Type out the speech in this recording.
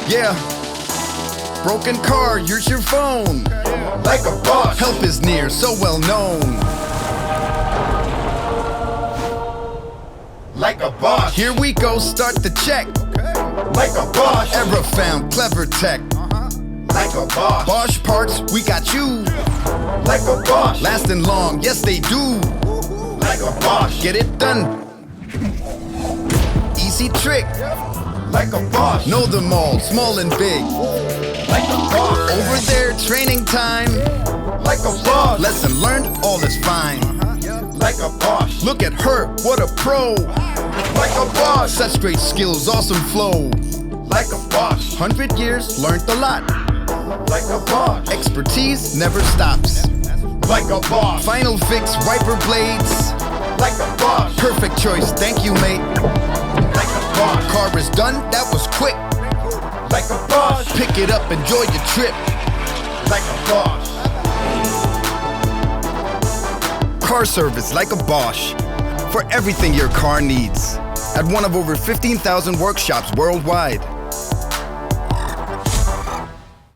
Yeah. Broken car, here's your phone. Like a Bosch. Help is near, so well known. Like a Bosch. Here we go, start the check. Like a Bosch. Ever found clever tech. Like a Bosch. Bosch parts, we got you. Like a Bosch. Lasting long, yes they do. Like a Bosch. Get it done. Easy trick. Like a Bosch. Know them all, small and big. Like a Bosch. Over there, training time. Like a Bosch. Lesson learned, all is fine. Like a Bosch. Look at her, what a pro. Like a Bosch. Such great skills, awesome flow. Like a Bosch. 100 years, learned a lot. Like a Bosch. Expertise never stops. Like a Bosch. Final fix, wiper blades. Like a Bosch. Perfect choice, thank you mate. Like a Bosch. Car is done, that was quick. Like a Bosch. Pick it up, enjoy your trip. Like a Bosch. Car service like a Bosch. For everything your car needs. At one of over 15,000 workshops worldwide.